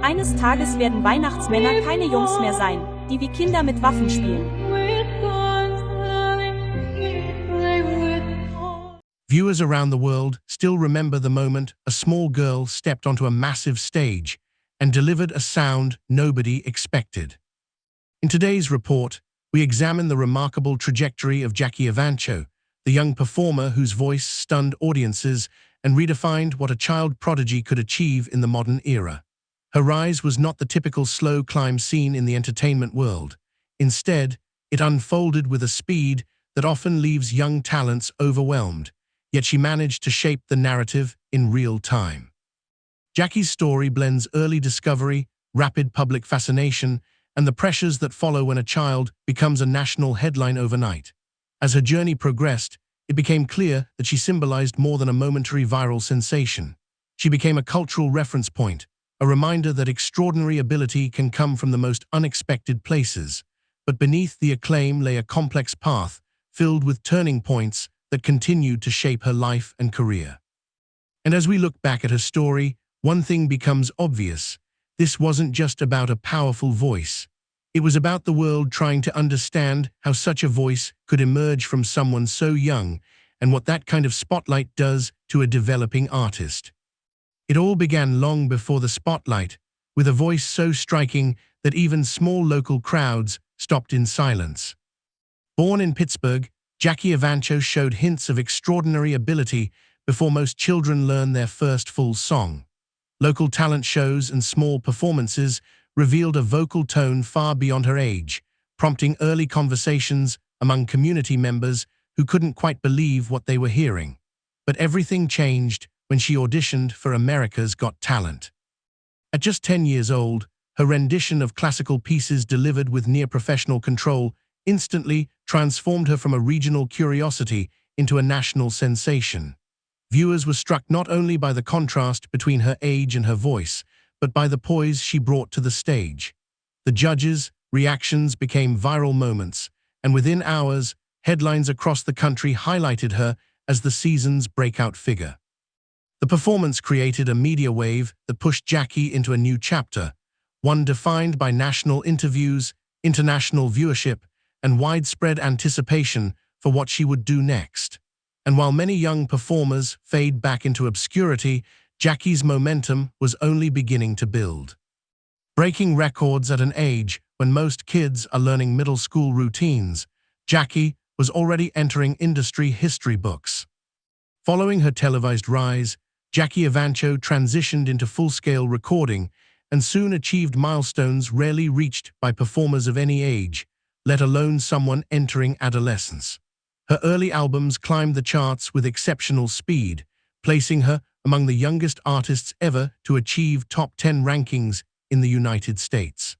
Eines Tages werden Weihnachtsmänner keine Jungs mehr sein, die wie Kinder mit Waffen spielen. Viewers around the world still remember the moment a small girl stepped onto a massive stage and delivered a sound nobody expected. In today's report, we examine the remarkable trajectory of Jackie Evancho, the young performer whose voice stunned audiences and redefined what a child prodigy could achieve in the modern era. Her rise was not the typical slow climb seen in the entertainment world. Instead, it unfolded with a speed that often leaves young talents overwhelmed, yet she managed to shape the narrative in real time. Jackie's story blends early discovery, rapid public fascination, and the pressures that follow when a child becomes a national headline overnight. As her journey progressed, it became clear that she symbolized more than a momentary viral sensation. She became a cultural reference point, a reminder that extraordinary ability can come from the most unexpected places. But beneath the acclaim lay a complex path, filled with turning points that continued to shape her life and career. And as we look back at her story, one thing becomes obvious. This wasn't just about a powerful voice. It was about the world trying to understand how such a voice could emerge from someone so young and what that kind of spotlight does to a developing artist. It all began long before the spotlight, with a voice so striking that even small local crowds stopped in silence. Born in Pittsburgh, Jackie Evancho showed hints of extraordinary ability before most children learn their first full song. Local talent shows and small performances revealed a vocal tone far beyond her age, prompting early conversations among community members who couldn't quite believe what they were hearing. But everything changed when she auditioned for America's Got Talent. At just 10 years old, her rendition of classical pieces delivered with near-professional control instantly transformed her from a regional curiosity into a national sensation. Viewers were struck not only by the contrast between her age and her voice, but by the poise she brought to the stage. The judges' reactions became viral moments, and within hours, headlines across the country highlighted her as the season's breakout figure. The performance created a media wave that pushed Jackie into a new chapter, one defined by national interviews, international viewership, and widespread anticipation for what she would do next. And while many young performers fade back into obscurity, Jackie's momentum was only beginning to build. Breaking records at an age when most kids are learning middle school routines, Jackie was already entering industry history books. Following her televised rise, Jackie Evancho transitioned into full-scale recording and soon achieved milestones rarely reached by performers of any age, let alone someone entering adolescence. Her early albums climbed the charts with exceptional speed, placing her among the youngest artists ever to achieve top 10 rankings in the United States.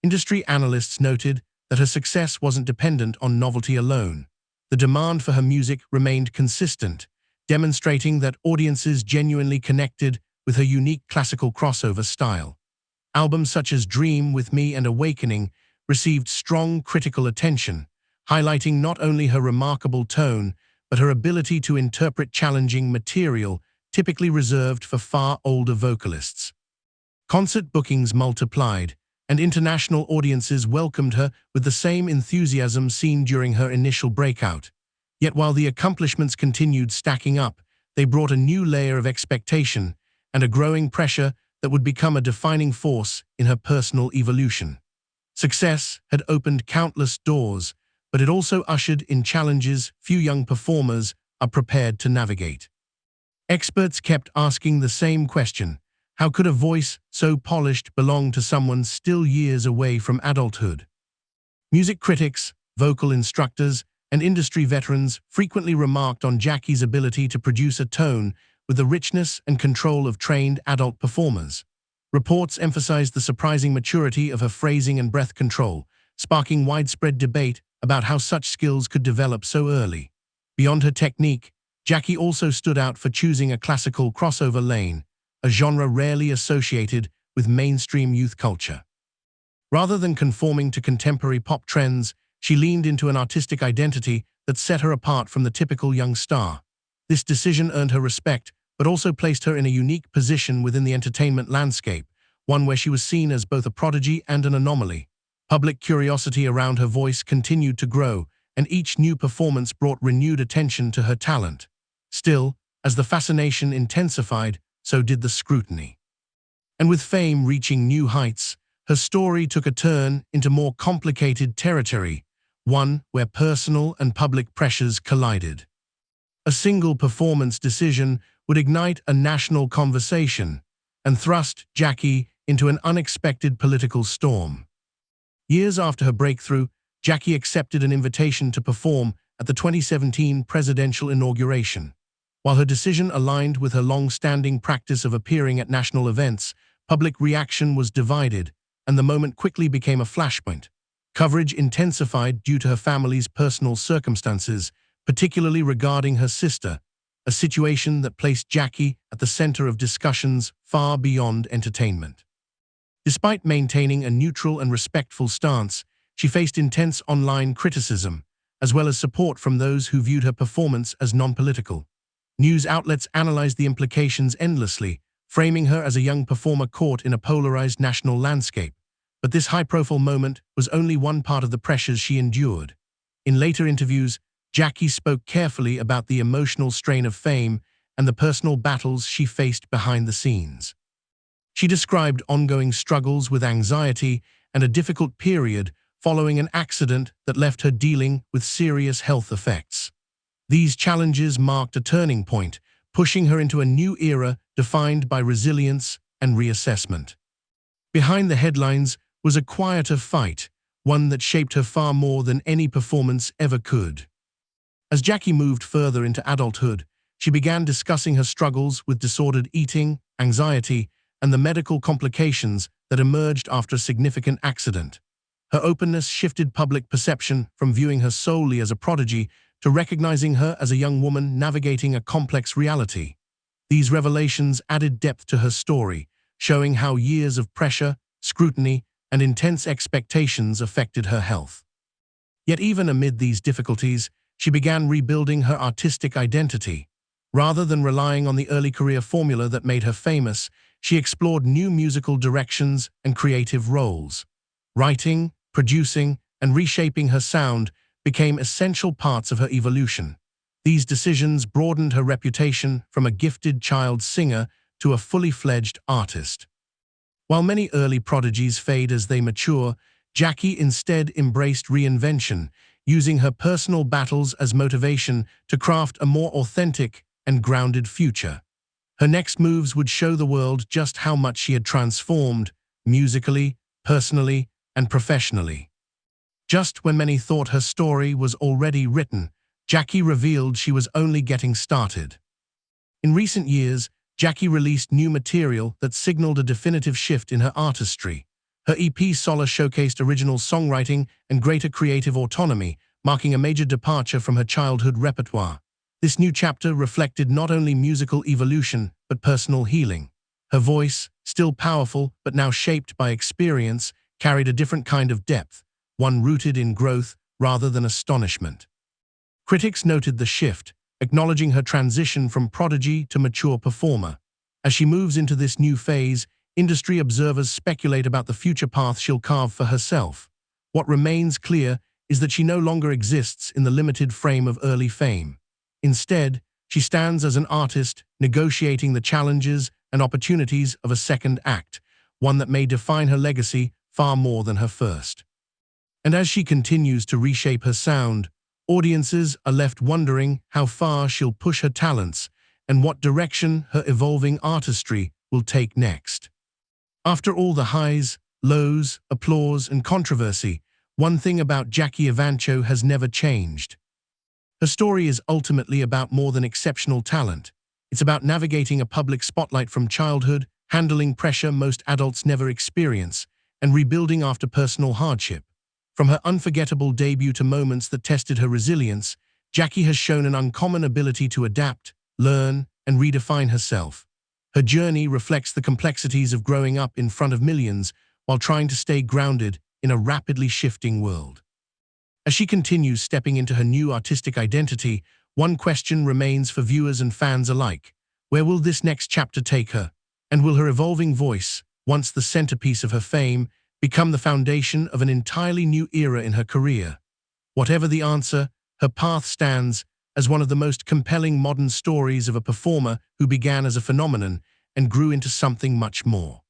Industry analysts noted that her success wasn't dependent on novelty alone. The demand for her music remained consistent, demonstrating that audiences genuinely connected with her unique classical crossover style. Albums such as Dream with Me and Awakening received strong critical attention, highlighting not only her remarkable tone, but her ability to interpret challenging material typically reserved for far older vocalists. Concert bookings multiplied, and international audiences welcomed her with the same enthusiasm seen during her initial breakout. Yet while the accomplishments continued stacking up, they brought a new layer of expectation and a growing pressure that would become a defining force in her personal evolution. Success had opened countless doors, but it also ushered in challenges few young performers are prepared to navigate. Experts kept asking the same question: how could a voice so polished belong to someone still years away from adulthood? Music critics, vocal instructors, and industry veterans frequently remarked on Jackie's ability to produce a tone with the richness and control of trained adult performers. Reports emphasized the surprising maturity of her phrasing and breath control, sparking widespread debate about how such skills could develop so early. Beyond her technique, Jackie also stood out for choosing a classical crossover lane, a genre rarely associated with mainstream youth culture. Rather than conforming to contemporary pop trends, she leaned into an artistic identity that set her apart from the typical young star. This decision earned her respect, but also placed her in a unique position within the entertainment landscape, one where she was seen as both a prodigy and an anomaly. Public curiosity around her voice continued to grow, and each new performance brought renewed attention to her talent. Still, as the fascination intensified, so did the scrutiny. And with fame reaching new heights, her story took a turn into more complicated territory, one where personal and public pressures collided. A single performance decision would ignite a national conversation and thrust Jackie into an unexpected political storm. Years after her breakthrough, Jackie accepted an invitation to perform at the 2017 presidential inauguration. While her decision aligned with her long-standing practice of appearing at national events, public reaction was divided, and the moment quickly became a flashpoint. Coverage intensified due to her family's personal circumstances, particularly regarding her sister, a situation that placed Jackie at the center of discussions far beyond entertainment. Despite maintaining a neutral and respectful stance, she faced intense online criticism, as well as support from those who viewed her performance as non-political. News outlets analyzed the implications endlessly, framing her as a young performer caught in a polarized national landscape. But this high-profile moment was only one part of the pressures she endured. In later interviews, Jackie spoke carefully about the emotional strain of fame and the personal battles she faced behind the scenes. She described ongoing struggles with anxiety and a difficult period following an accident that left her dealing with serious health effects. These challenges marked a turning point, pushing her into a new era defined by resilience and reassessment. Behind the headlines was a quieter fight, one that shaped her far more than any performance ever could. As Jackie moved further into adulthood, she began discussing her struggles with disordered eating, anxiety, and the medical complications that emerged after a significant accident. Her openness shifted public perception from viewing her solely as a prodigy to recognizing her as a young woman navigating a complex reality. These revelations added depth to her story, showing how years of pressure, scrutiny, and intense expectations affected her health. Yet even amid these difficulties, she began rebuilding her artistic identity. Rather than relying on the early career formula that made her famous, she explored new musical directions and creative roles. Writing, producing, and reshaping her sound became essential parts of her evolution. These decisions broadened her reputation from a gifted child singer to a fully fledged artist. While many early prodigies fade as they mature, Jackie instead embraced reinvention, using her personal battles as motivation to craft a more authentic and grounded future. Her next moves would show the world just how much she had transformed, musically, personally, and professionally. Just when many thought her story was already written, Jackie revealed she was only getting started. In recent years, Jackie released new material that signaled a definitive shift in her artistry. Her EP Solace showcased original songwriting and greater creative autonomy, marking a major departure from her childhood repertoire. This new chapter reflected not only musical evolution, but personal healing. Her voice, still powerful but now shaped by experience, carried a different kind of depth, one rooted in growth rather than astonishment. Critics noted the shift, acknowledging her transition from prodigy to mature performer. As she moves into this new phase, industry observers speculate about the future path she'll carve for herself. What remains clear is that she no longer exists in the limited frame of early fame. Instead, she stands as an artist, negotiating the challenges and opportunities of a second act, one that may define her legacy far more than her first. And as she continues to reshape her sound, audiences are left wondering how far she'll push her talents and what direction her evolving artistry will take next. After all the highs, lows, applause, and controversy, one thing about Jackie Evancho has never changed. Her story is ultimately about more than exceptional talent. It's about navigating a public spotlight from childhood, handling pressure most adults never experience, and rebuilding after personal hardship. From her unforgettable debut to moments that tested her resilience, Jackie has shown an uncommon ability to adapt, learn, and redefine herself. Her journey reflects the complexities of growing up in front of millions while trying to stay grounded in a rapidly shifting world. As she continues stepping into her new artistic identity, one question remains for viewers and fans alike. Where will this next chapter take her? And will her evolving voice, once the centerpiece of her fame, become the foundation of an entirely new era in her career? Whatever the answer, her path stands as one of the most compelling modern stories of a performer who began as a phenomenon and grew into something much more.